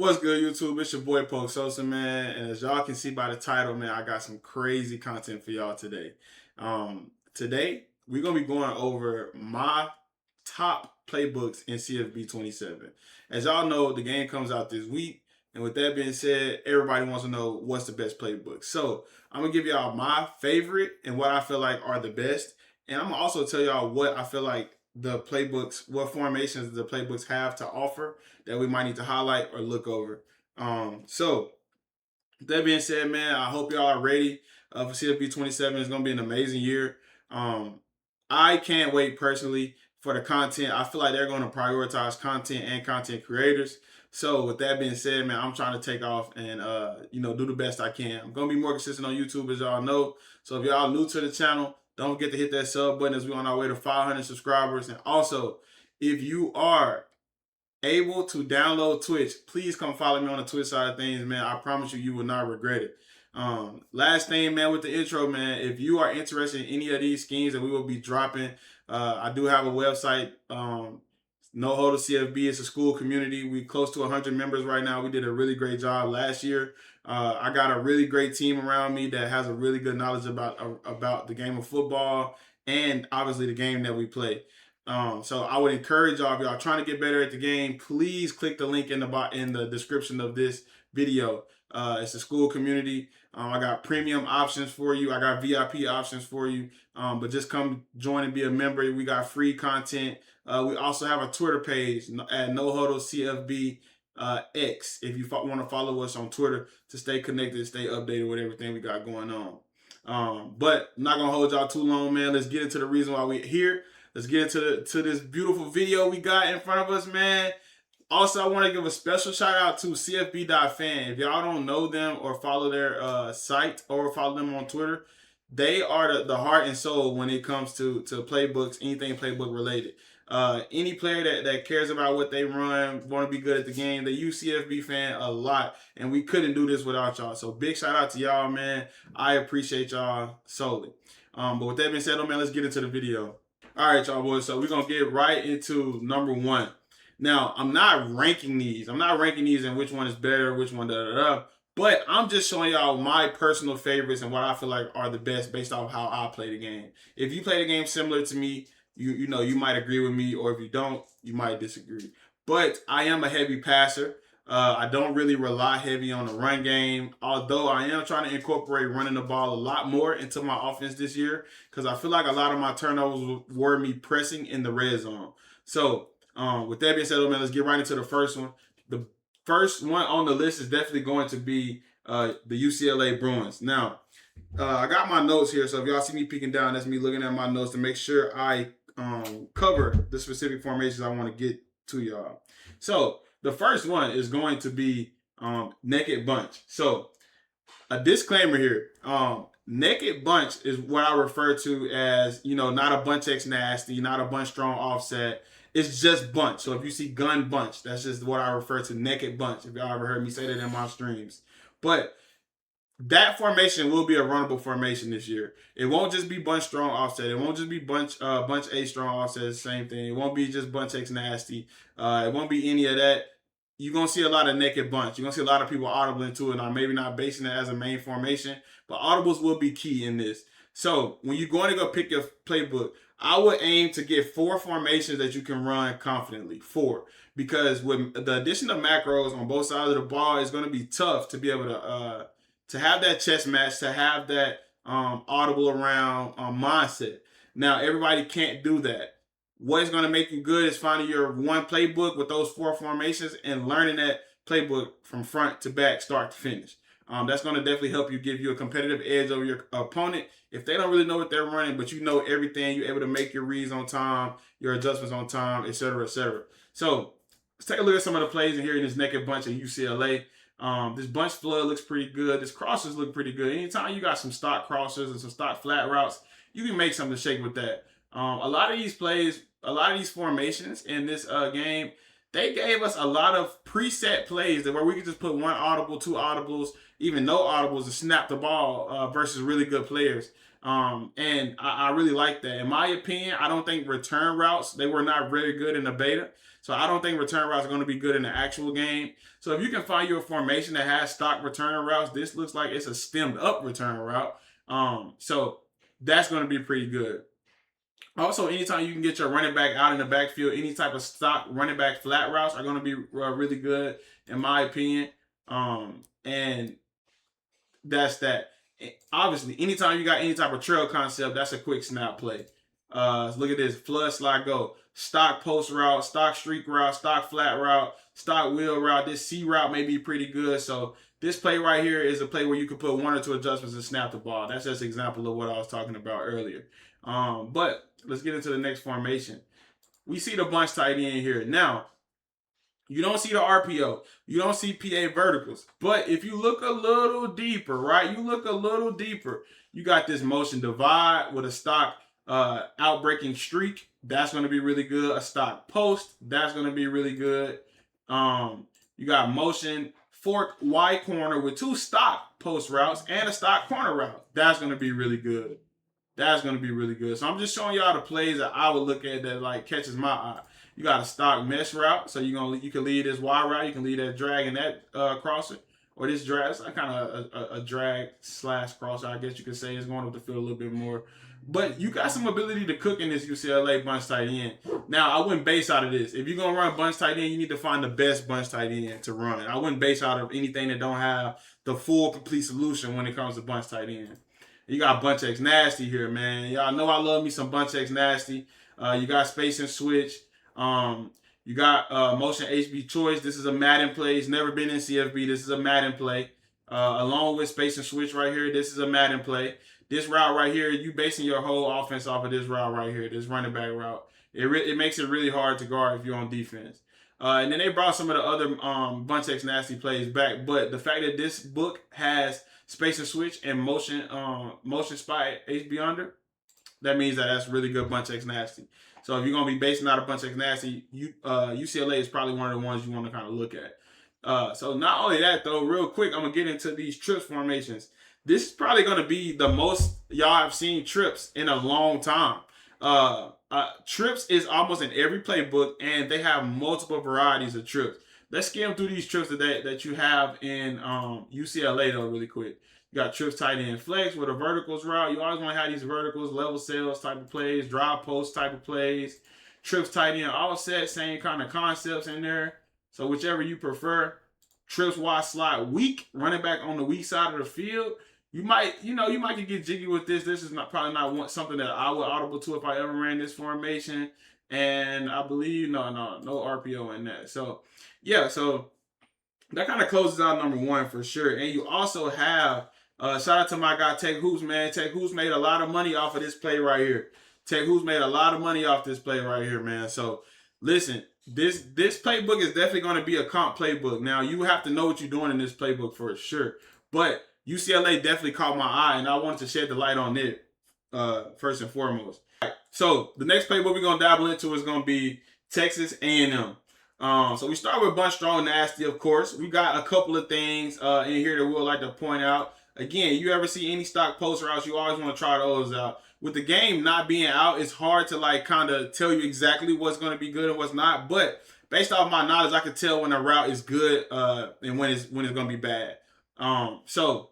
What's good, YouTube? It's your boy Poke Sosa, man. And as y'all can see by the title, man, I got some crazy content for y'all today. Today, we're going to be going over my top playbooks in CFB 27. As y'all know, the game comes out this week. And with that being said, everybody wants to know what's the best playbook. So I'm going to give y'all my favorite and what I feel like are the best. And I'm going to also tell y'all what I feel like the playbooks, what formations the playbooks have to offer that we might need to highlight or look over. So that being said, man, I hope y'all are ready for CFB 27. It's gonna be an amazing year. I can't wait personally for the content. I feel like they're gonna prioritize content and content creators. So with that being said, man, I'm trying to take off and do the best I can. I'm gonna be more consistent on YouTube, as y'all know. So if y'all new to the channel, don't forget to hit that sub button as we're on our way to 500 subscribers. And also, if you are able to download Twitch, please come follow me on the Twitch side of things, man. I promise you, you will not regret it. Last thing, man, with the intro, man, if you are interested in any of these schemes that we will be dropping, I do have a website, No Huddle CFB. It's a school community. We close to 100 members right now. We did a really great job last year. I got a really great team around me that has a really good knowledge about the game of football and obviously the game that we play. So I would encourage y'all, if y'all trying to get better at the game, please click the link in the description of this video. It's a school community. I got premium options for you. I got VIP options for you. But just come join and be a member. We got free content. We also have a Twitter page at No Huddle CFB X. If you want to follow us on Twitter to stay connected, stay updated with everything we got going on. But I'm not gonna hold y'all too long, man. Let's get into the reason why we're here. Let's get into this beautiful video we got in front of us, man. Also, I want to give a special shout out to CFB.fan. If y'all don't know them or follow their site or follow them on Twitter, they are the heart and soul when it comes to playbooks, anything playbook related. Any player that cares about what they run, want to be good at the game, they use CFB fan a lot, and we couldn't do this without y'all. So big shout out to y'all, man. I appreciate y'all solely. But with that being said, man, let's get into the video. All right, y'all boys. So we're gonna get right into number one. Now, I'm not ranking these. I'm not ranking these in which one is better, which one but I'm just showing y'all my personal favorites and what I feel like are the best based off how I play the game. If you play the game similar to me, you might agree with me, or if you don't, you might disagree. But I am a heavy passer. I don't really rely heavy on the run game, although I am trying to incorporate running the ball a lot more into my offense this year because I feel like a lot of my turnovers were me pressing in the red zone. So with that being said, man, let's get right into the first one. The first one on the list is definitely going to be the UCLA Bruins. Now, I got my notes here, so if y'all see me peeking down, that's me looking at my notes to make sure I cover the specific formations I want to get to y'all. So the first one is going to be naked bunch. So a disclaimer here. Naked bunch is what I refer to as, not a bunch X nasty, not a bunch strong offset. It's just bunch. So if you see gun bunch, that's just what I refer to, naked bunch. If y'all ever heard me say that in my streams. But that formation will be a runnable formation this year. It won't just be bunch strong offset. It won't just be bunch A strong offset. It's the same thing. It won't be just bunch X nasty. It won't be any of that. You're going to see a lot of naked bunch. You're going to see a lot of people audible into it. I'm maybe not basing it as a main formation, but audibles will be key in this. So when you're going to go pick your playbook, I would aim to get 4 formations that you can run confidently. 4. Because with the addition of macros on both sides of the ball, it's going to be tough to be able to have that chess match, to have that audible around mindset. Now, everybody can't do that. What is going to make you good is finding your one playbook with those 4 formations and learning that playbook from front to back, start to finish. That's going to definitely help you, give you a competitive edge over your opponent. If they don't really know what they're running, but you know everything, you're able to make your reads on time, your adjustments on time, etc., etc. So let's take a look at some of the plays in here in this naked bunch at UCLA. This bunch flood looks pretty good. This crossers look pretty good. Anytime you got some stock crossers and some stock flat routes, you can make something shake with that. A lot of these plays, a lot of these formations in this game, they gave us a lot of preset plays where we could just put 1 audible, 2 audibles, even no audibles to snap the ball versus really good players. And I really like that. In my opinion, I don't think return routes, they were not very good in the beta. So I don't think return routes are going to be good in the actual game. So if you can find you a formation that has stock return routes, this looks like it's a stemmed up return route. So that's going to be pretty good. Also, anytime you can get your running back out in the backfield, any type of stock running back flat routes are going to be really good, in my opinion. And that's that. Obviously, anytime you got any type of trail concept, that's a quick snap play. Look at this: flood, slide, go. Stock post route, stock streak route, stock flat route, stock wheel route. This C route may be pretty good. So this play right here is a play where you can put 1 or 2 adjustments and snap the ball. That's just an example of what I was talking about earlier. But let's get into the next formation. We see the bunch tight end here. Now, you don't see the RPO. You don't see PA verticals. But if you look a little deeper, right? You look a little deeper. You got this motion divide with a stock outbreaking streak. That's going to be really good. A stock post. That's going to be really good. You got motion fork Y corner with 2 stock post routes and a stock corner route. That's going to be really good. That's going to be really good. So I'm just showing y'all the plays that I would look at that like catches my eye. You got a stock mesh route, so you can lead this Y route, you can lead that drag and that crosser, or this drag. It's kind of a drag / crosser, I guess you could say. It's going up the field a little bit more. But you got some ability to cook in this UCLA bunch tight end. Now, I wouldn't base out of this. If you're going to run bunch tight end, you need to find the best bunch tight end to run. I wouldn't base out of anything that don't have the full, complete solution when it comes to bunch tight end. You got Bunch X Nasty here, man. Y'all know I love me some Bunch X Nasty. You got Space and Switch. You got Motion HB Choice. This is a Madden play. It's never been in CFB. This is a Madden play. Along with Space and Switch right here, this is a Madden play. This route right here, you basing your whole offense off of this route right here, this running back route. It makes it really hard to guard if you're on defense. And then they brought some of the other Bunch X Nasty plays back. But the fact that this book has Space and Switch and Motion Spy HB Under, that means that's really good Bunch X Nasty. So if you're going to be basing out a Bunch X Nasty, UCLA is probably one of the ones you want to kind of look at. So not only that, though, real quick, I'm going to get into these trips formations. This is probably going to be the most y'all have seen trips in a long time. Trips is almost in every playbook, and they have multiple varieties of trips. Let's skim through these trips that you have in UCLA, though, really quick. You got trips tight end flex with a verticals route. You always want to have these verticals, level sales type of plays, drive post type of plays. Trips tight end offset, same kind of concepts in there. So whichever you prefer. Trips wide slot weak, running back on the weak side of the field. You might get jiggy with this. This is probably not something that I would audible to if I ever ran this formation. And I believe no RPO in that. So yeah, so that kind of closes out number 1 for sure. And you also have shout out to my guy Tech Hoops, man. Tech Hoops made a lot of money off of this play right here. Tech Hoops made a lot of money off this play right here, man. So listen, this playbook is definitely going to be a comp playbook. Now you have to know what you're doing in this playbook for sure. But UCLA definitely caught my eye, and I wanted to shed the light on it first and foremost. Right, so the next playbook we're going to dabble into is going to be Texas A&M. So we start with Bunch Strong Nasty, of course. We got a couple of things in here that we would like to point out. Again, you ever see any stock post routes, you always want to try those out. With the game not being out, it's hard to like kind of tell you exactly what's going to be good and what's not. But based off my knowledge, I can tell when a route is good and when it's going to be bad. So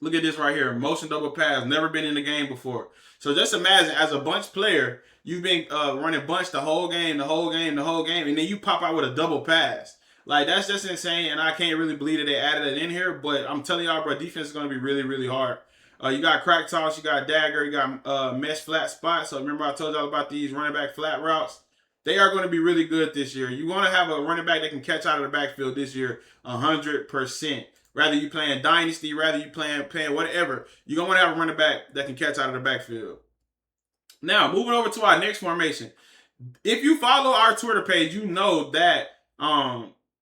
look at this right here. Motion double pass. Never been in the game before. So just imagine as a bunch player, you've been running bunch the whole game, and then you pop out with a double pass. Like, that's just insane, and I can't really believe that they added it in here. But I'm telling y'all, bro, defense is going to be really, really hard. You got crack toss, you got dagger, you got mesh flat spot. So remember I told y'all about these running back flat routes? They are going to be really good this year. You want to have a running back that can catch out of the backfield this year 100%. Rather you playing Dynasty, rather you playing whatever. You're going to want to have a running back that can catch out of the backfield. Now, moving over to our next formation. If you follow our Twitter page, you know that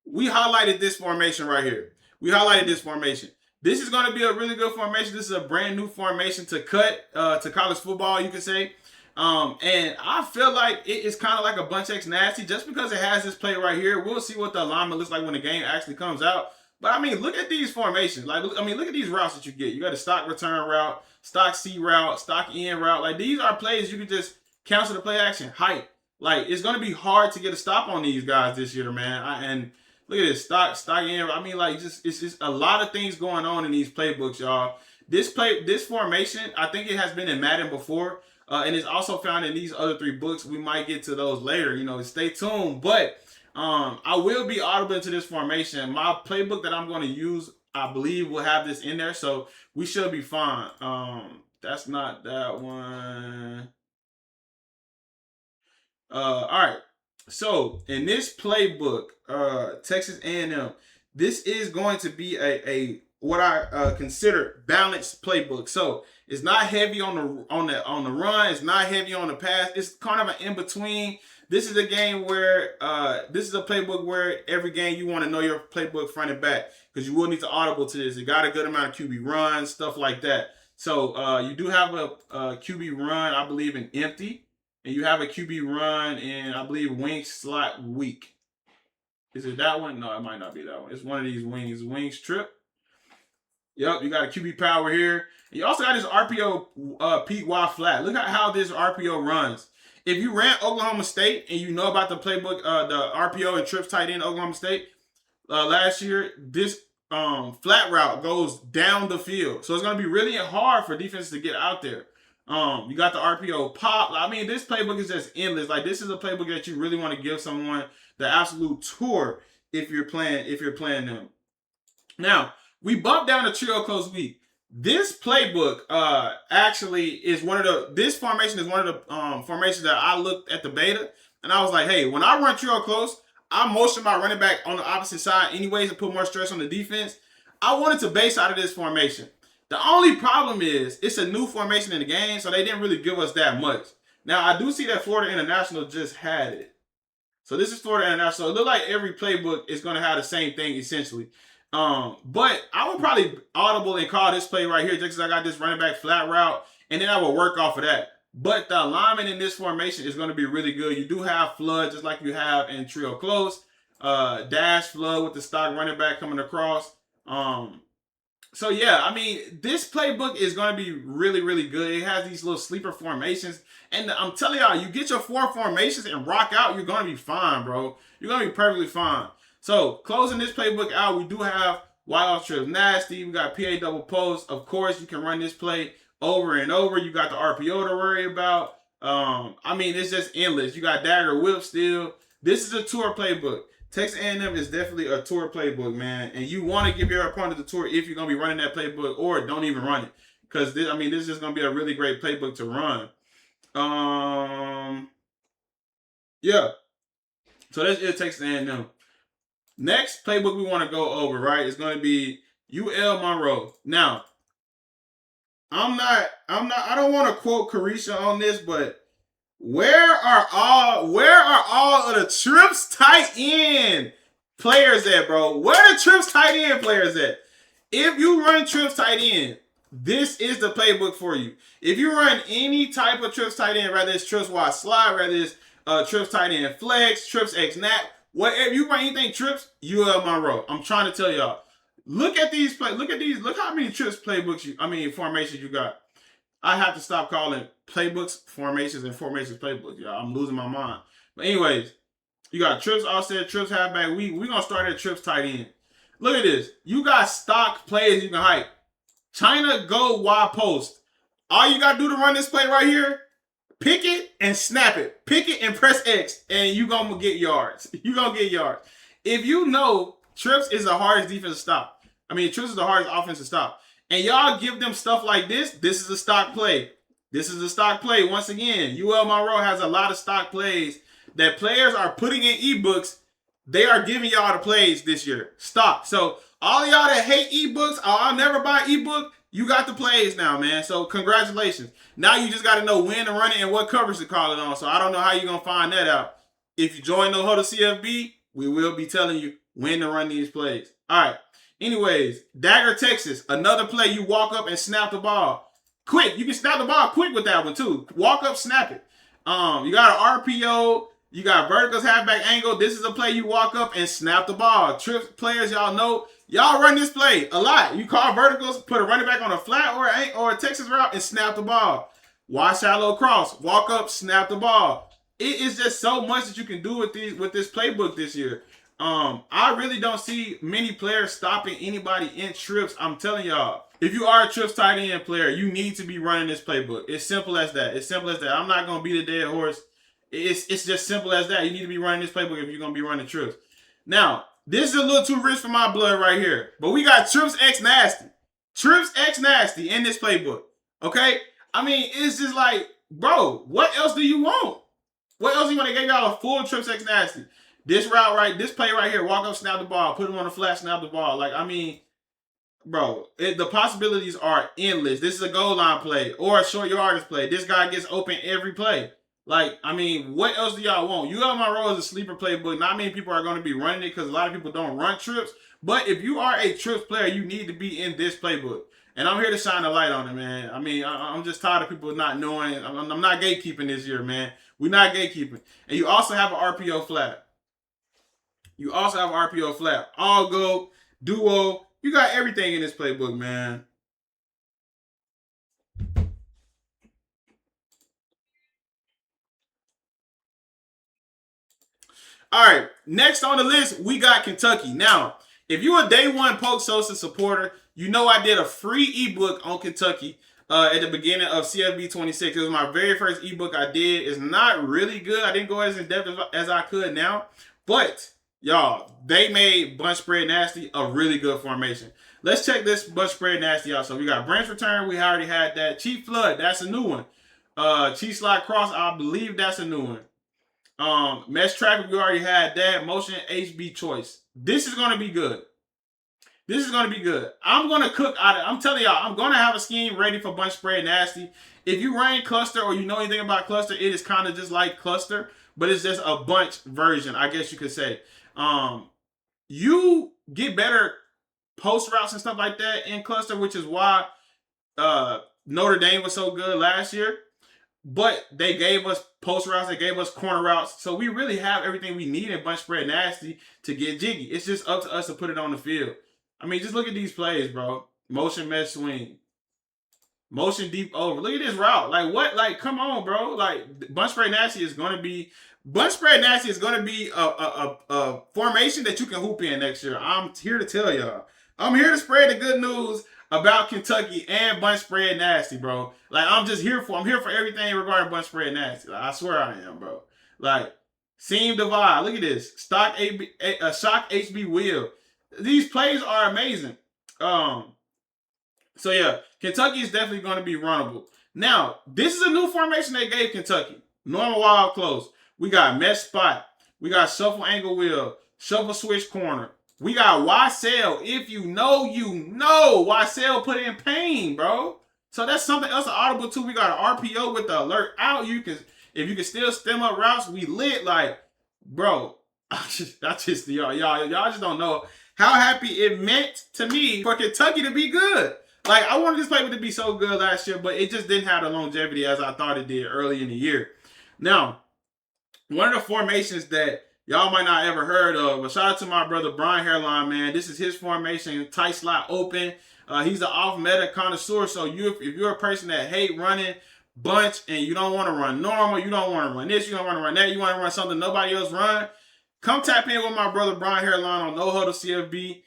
we highlighted this formation right here. We highlighted this formation. This is going to be a really good formation. This is a brand new formation to cut to college football, you could say. And I feel like it is kind of like a Bunch X Nasty just because it has this play right here. We'll see what the alignment looks like when the game actually comes out. But I mean, look at these formations. Like, I mean, look at these routes that you get. You got a stock return route, stock C route, stock N route. Like, these are plays you can just cancel the play action, height. Like, it's gonna be hard to get a stop on these guys this year, man. And look at this stock N. I mean, like, it's just a lot of things going on in these playbooks, y'all. This formation, I think it has been in Madden before, and it's also found in these other 3 books. We might get to those later. You know, stay tuned, but. I will be audible into this formation. My playbook that I'm going to use, I believe, will have this in there, so we should be fine. That's not that one. All right. So in this playbook, Texas A&M, this is going to be a what I consider balanced playbook. So it's not heavy on the run. It's not heavy on the pass. It's kind of an in between. This is a game where this is a playbook where every game you want to know your playbook front and back, because you will need to audible to this. It got a good amount of QB runs, stuff like that. So you do have a QB run, I believe, in empty, and you have a QB run in, I believe, wing slot weak. Is it that one? No, it might not be that one. It's one of these wings. Wings trip. Yep, you got a QB power here. You also got this RPO peak Y flat. Look at how this RPO runs. If you ran Oklahoma State and you know about the playbook, the RPO and trips tight end Oklahoma State last year, this flat route goes down the field. So it's going to be really hard for defense to get out there. You got the RPO pop. I mean, this playbook is just endless. Like, this is a playbook that you really want to give someone the absolute tour if you're playing them. Now, we bumped down to trio close week. This playbook actually is this formation is one of the formations that I looked at the beta, and I was like, hey, when I run trio close, I motion my running back on the opposite side anyways to put more stress on the defense. I wanted to base out of this formation. The only problem is it's a new formation in the game, so they didn't really give us that much. Now, I do see that Florida International just had it. So this is Florida International. So it looks like every playbook is going to have the same thing, essentially. But I would probably audible and call this play right here just because I got this running back flat route, and then I will work off of that. But the alignment in this formation is going to be really good. You do have flood just like you have in trio close. Dash flood with the stock running back coming across. So yeah, I mean, this playbook is going to be really, really good. It has these little sleeper formations. And I'm telling y'all, you get your 4 formations and rock out, you're going to be fine, bro. You're going to be perfectly fine. So, closing this playbook out, we do have wild trips nasty. We got PA double post. Of course, you can run this play over and over. You got the RPO to worry about. I mean, it's just endless. You got dagger whip still. This is a tour playbook. Texas A&M is definitely a tour playbook, man. And you want to give your opponent the tour if you're going to be running that playbook, or don't even run it. Because, this is just going to be a really great playbook to run. Yeah. So, that's it, Texas A&M. Next playbook we want to go over, right, is going to be UL Monroe. Now, I don't want to quote Carisha on this, but where are all of the trips tight end players at, bro? Where are the trips tight end players at? If you run trips tight end, this is the playbook for you. If you run any type of trips tight end, whether it's trips wide slide, whether it's trips tight end flex, trips X nap, whatever you run anything trips, UL Monroe. I'm trying to tell y'all. Look at these play. Look how many trips playbooks formations you got. I have to stop calling playbooks formations and formations playbooks, y'all. I'm losing my mind. But anyways, you got trips offset, trips halfback. We're gonna start at trips tight end. Look at this. You got stock plays you can hype. China go wide post. All you gotta do to run this play right here, pick it and snap it. Pick it and press X, and you're going to get yards. You're going to get yards. If you know trips is the hardest defense to stop. Trips is the hardest offense to stop. And y'all give them stuff like this is a stock play. This is a stock play. Once again, UL Monroe has a lot of stock plays that players are putting in ebooks. They are giving y'all the plays this year. Stock. So all y'all that hate ebooks, I'll never buy ebook, you got the plays now, man. So congratulations. Now you just got to know when to run it and what coverage to call it on. So I don't know how you're going to find that out. If you join No Huddle CFB, we will be telling you when to run these plays. All right. Anyways, Dagger, Texas. Another play, you walk up and snap the ball. Quick. You can snap the ball quick with that one, too. Walk up, snap it. You got an RPO. You got verticals, halfback angle. This is a play you walk up and snap the ball. Trips players, y'all know Y'all run this play a lot. You call verticals, put a running back on a flat or a Texas route, and snap the ball. Wide shallow cross, walk up, snap the ball. It is just so much that you can do with this playbook this year. I really don't see many players stopping anybody in trips. I'm telling y'all, if you are a trips tight end player, you need to be running this playbook. It's simple as that. It's simple as that. I'm not gonna beat a dead horse. It's just simple as that. You need to be running this playbook if you're gonna be running trips. Now, this is a little too rich for my blood right here, but we got Trips X Nasty. Trips X Nasty in this playbook. Okay? I mean, it's just like, bro, what else do you want? What else do you want? They gave y'all a full Trips X Nasty. This play right here, walk up, snap the ball, put him on the flat, snap the ball. Like, I mean, bro, the possibilities are endless. This is a goal line play or a short yardage play. This guy gets open every play. Like, I mean, what else do y'all want? UL Monroe is a sleeper playbook. Not many people are going to be running it because a lot of people don't run trips. But if you are a trips player, you need to be in this playbook. And I'm here to shine a light on it, man. I mean, I'm just tired of people not knowing. I'm not gatekeeping this year, man. We're not gatekeeping. And you also have an RPO flat. You also have an RPO flat. All go, duo. You got everything in this playbook, man. All right, next on the list, we got Kentucky. Now, if you're a day one Polk Sosa supporter, you know I did a free ebook on Kentucky at the beginning of CFB 26. It was my very first ebook I did. It's not really good. I didn't go as in-depth as I could now. But, y'all, they made Bunch Spread Nasty a really good formation. Let's check this Bunch Spread Nasty out. So we got Branch Return. We already had that. Cheat Flood, that's a new one. Cheat Slide Cross, I believe that's a new one. Mesh Traffic, we already had that. Motion HB Choice. This is going to be good. This is going to be good. I'm going to cook out of it. I'm telling y'all, I'm going to have a scheme ready for Bunch Spread Nasty. If you run Cluster or you know anything about Cluster, it is kind of just like Cluster, but it's just a bunch version, I guess you could say. You get better post routes and stuff like that in Cluster, which is why Notre Dame was so good last year. But they gave us post routes, they gave us corner routes. So we really have everything we need in Bunch Spread Nasty to get jiggy. It's just up to us to put it on the field. I mean, just look at these plays, bro. Motion mesh swing. Motion deep over. Look at this route. Like, what? Like, come on, bro. Like, Bunch Spread Nasty is going to be... Bunch Spread Nasty is going to be a formation that you can hoop in next year. I'm here to tell y'all. I'm here to spread the good news about Kentucky and Bunch Spread Nasty, bro. Like, I'm here for everything regarding Bunch Spread Nasty. Like, I swear I am, bro. Like, Seam Divide. Look at this. Shock HB Wheel. These plays are amazing. So, yeah, Kentucky is definitely going to be runnable. Now, this is a new formation they gave Kentucky. Normal wild close. We got mesh spot. We got shuffle angle wheel. Shuffle switch corner. We got YSL. If you know, you know. YSL put in pain, bro. So that's something else audible too. We got an RPO with the alert out. If you can still stem up routes, we lit. Like, bro, y'all just don't know how happy it meant to me for Kentucky to be good. Like, I wanted this playbook to be so good last year, but it just didn't have the longevity as I thought it did early in the year. Now, one of the formations that y'all might not ever heard of, but shout out to my brother Brian Hairline, man. This is his formation, tight slot open. He's an off-meta connoisseur, so if you're a person that hate running bunch and you don't want to run normal, you don't want to run this, you don't want to run that, you want to run something nobody else run, come tap in with my brother Brian Hairline on No Huddle CFB.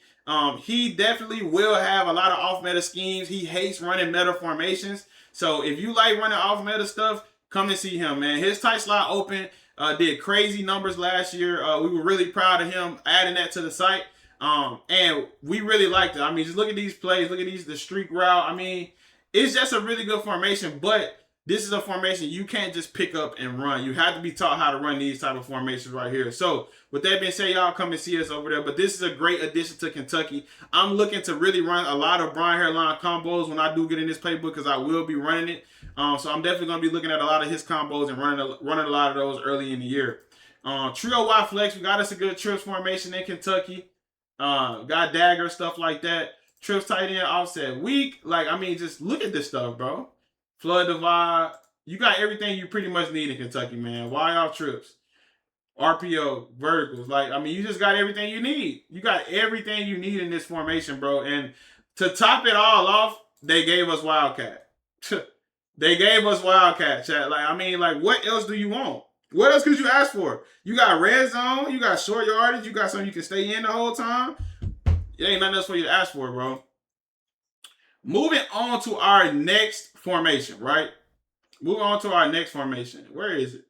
He definitely will have a lot of off-meta schemes. He hates running meta formations. So if you like running off-meta stuff, come and see him, man. His tight slot open did crazy numbers last year. We were really proud of him adding that to the site. And we really liked it. I mean, just look at these plays. Look at the streak route. I mean, it's just a really good formation, but this is a formation you can't just pick up and run. You have to be taught how to run these type of formations right here. So with that being said, y'all come and see us over there. But this is a great addition to Kentucky. I'm looking to really run a lot of Brian Hairline combos when I do get in this playbook because I will be running it. So I'm definitely going to be looking at a lot of his combos and running a lot of those early in the year. Trio Y Flex, we got us a good trips formation in Kentucky. Got dagger, stuff like that. Trips tight end, offset weak. Like, I mean, just look at this stuff, bro. Flood divide. You got everything you pretty much need in Kentucky, man. Why off trips? RPO, verticals. Like, I mean, you just got everything you need. You got everything you need in this formation, bro. And to top it all off, they gave us Wildcat. They gave us Wildcat, chat. Like, I mean, like, what else do you want? What else could you ask for? You got red zone, you got short yardage, you got something you can stay in the whole time. It ain't nothing else for you to ask for, bro. Moving on to our next formation, right? Moving on to our next formation. Where is it?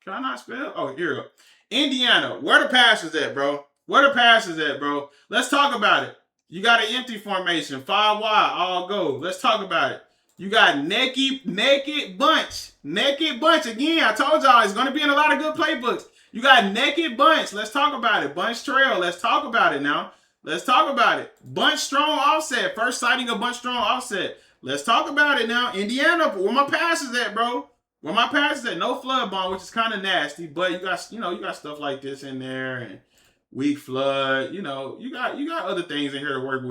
Can I not spell? Oh, here we go. Indiana. Where the passes at, bro? Where the passes at, bro? Let's talk about it. You got an empty formation. 5 wide. All go. Let's talk about it. You got naked bunch. Naked bunch. Again, I told y'all it's going to be in a lot of good playbooks. You got naked bunch. Let's talk about it. Bunch trail. Let's talk about it now. Let's talk about it. Bunch strong offset. First sighting of bunch strong offset. Let's talk about it now. Indiana, where my passes at, bro? Where my passes at? No flood bomb, which is kind of nasty, but you got stuff like this in there and weak flood. You got other things in here to work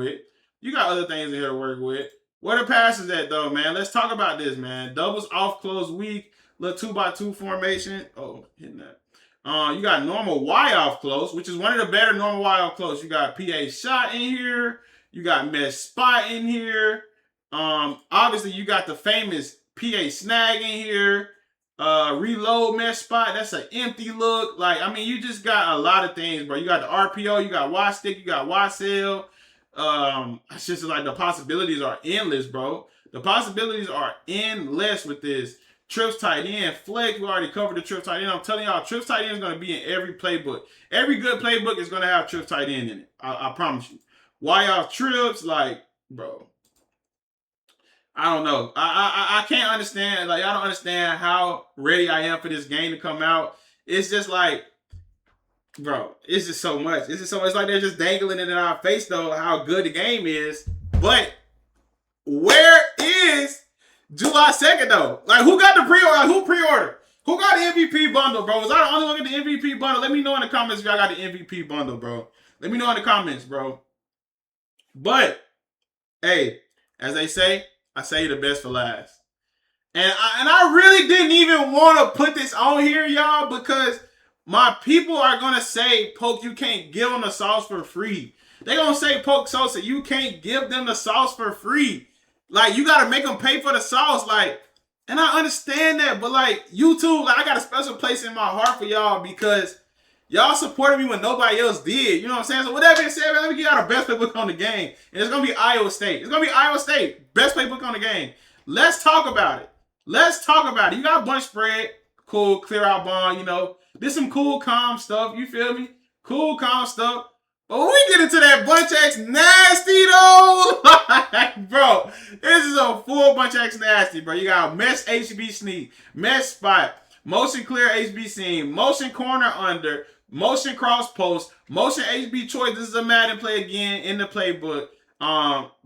with. Where the passes at though, man? Let's talk about this, man. Doubles off close weak, little 2x2 formation. Oh, hitting that. You got normal Y off close, which is one of the better normal Y off close. You got PA shot in here. You got mesh spot in here. Obviously you got the famous PA snag in here. Reload mesh spot. That's an empty look. Like, I mean, you just got a lot of things, bro. You got the RPO. You got Y stick. You got Y cell. It's just like the possibilities are endless, bro. The possibilities are endless with this. Trips tight end, flex. We already covered the trips tight end. I'm telling y'all, trips tight end is going to be in every playbook. Every good playbook is going to have trips tight end in it. I promise you. Why y'all trips? Like, bro. I don't know. I can't understand. Like, I don't understand how ready I am for this game to come out. It's just like, bro, it's just so much. It's like they're just dangling it in our face, though, how good the game is. But where is July 2nd, though? Like, who got the pre-order? Like, who pre-ordered? Who got the MVP bundle, bro? Was I the only one get the MVP bundle? Let me know in the comments if y'all got the MVP bundle, bro. Let me know in the comments, bro. But, hey, as they say, I say the best for last. And I really didn't even want to put this on here, y'all, because my people are going to say, Poke, you can't give them the sauce for free. They're going to say, Poke Sosa, you can't give them the sauce for free. Like, you got to make them pay for the sauce. Like, and I understand that, but like, YouTube, like, I got a special place in my heart for y'all because y'all supported me when nobody else did. You know what I'm saying? So with that being said, man, let me get y'all the best playbook on the game. And it's going to be Iowa State. It's going to be Iowa State. Best playbook on the game. Let's talk about it. You got bunch spread. Cool. Clear out bond, you know. This some cool, calm stuff. You feel me? Cool, calm stuff. But when we get into that bunch X nasty, though, like, bro, this is a full bunch X nasty, bro. You got mesh HB sneak, mesh spot, motion clear HB seam, motion corner under, motion cross post, motion HB choice. This is a Madden play again in the playbook.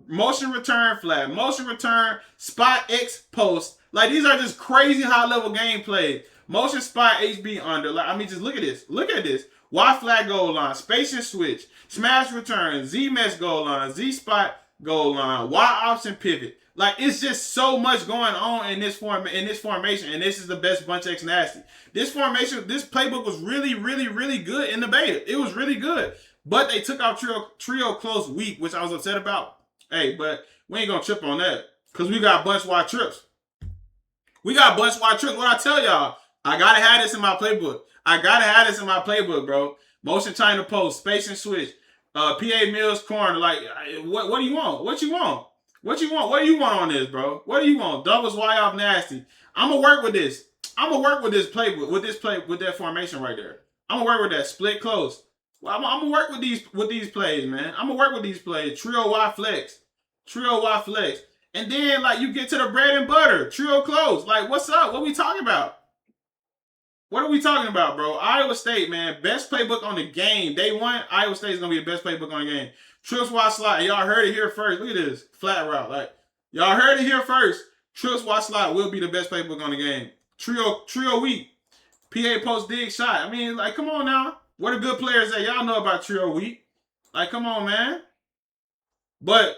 Motion return flat, motion return spot X post. Like, these are just crazy high level gameplay. Motion spot HB under. Like, I mean, just look at this. Look at this. Y flat goal line, spacing switch, smash return, Z mesh goal line, Z spot goal line, Y option pivot. Like, it's just so much going on in this formation, and this is the best bunch X nasty. This formation, this playbook was really, really, really good in the beta. It was really good, but they took out trio close weak, which I was upset about. Hey, but we ain't gonna trip on that because we got bunch wide trips. What I tell y'all, I gotta have this in my playbook. Bro. Motion China post, space and switch, PA Mills corner. Like, what do you want? What you want? What do you want on this, bro? What do you want? Doubles Y off nasty. I'm gonna work with this. Playbook, with that formation right there. I'm gonna work with that split close. Well, I'm gonna work with these plays, man. I'm gonna work with these plays. Trio Y flex. And then, like, you get to the bread and butter. Trio close. Like, what's up? What we talking about? What are we talking about, bro? Iowa State, man. Best playbook on the game. Day one, Iowa State is going to be the best playbook on the game. Trips Y slot. Y'all heard it here first. Look at this. Flat route. Like, y'all heard it here first. Trips Y slot will be the best playbook on the game. Trio weak. PA post dig shot. I mean, like, come on now. Where the good players at? Y'all know about trio weak. Like, come on, man. But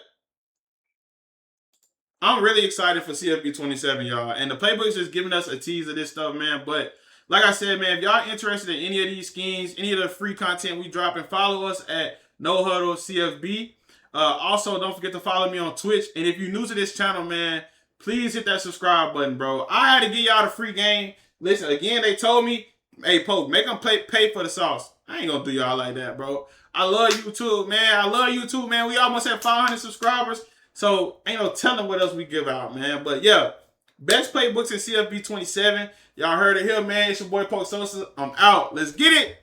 I'm really excited for CFB 27, y'all. And the playbook is just giving us a tease of this stuff, man. But like I said, man, if y'all interested in any of these schemes, any of the free content we dropping, follow us at No Huddle CFB. Also, don't forget to follow me on Twitch. And if you're new to this channel, man, please hit that subscribe button, bro. I had to give y'all the free game. Listen, again, they told me, hey, Poke, make them pay for the sauce. I ain't gonna do y'all like that, bro. I love YouTube, man. I love YouTube, man. We almost at 500 subscribers. So ain't no telling what else we give out, man. But yeah, best playbooks in CFB 27. Y'all heard it here, man. It's your boy Poke Sosa. I'm out. Let's get it.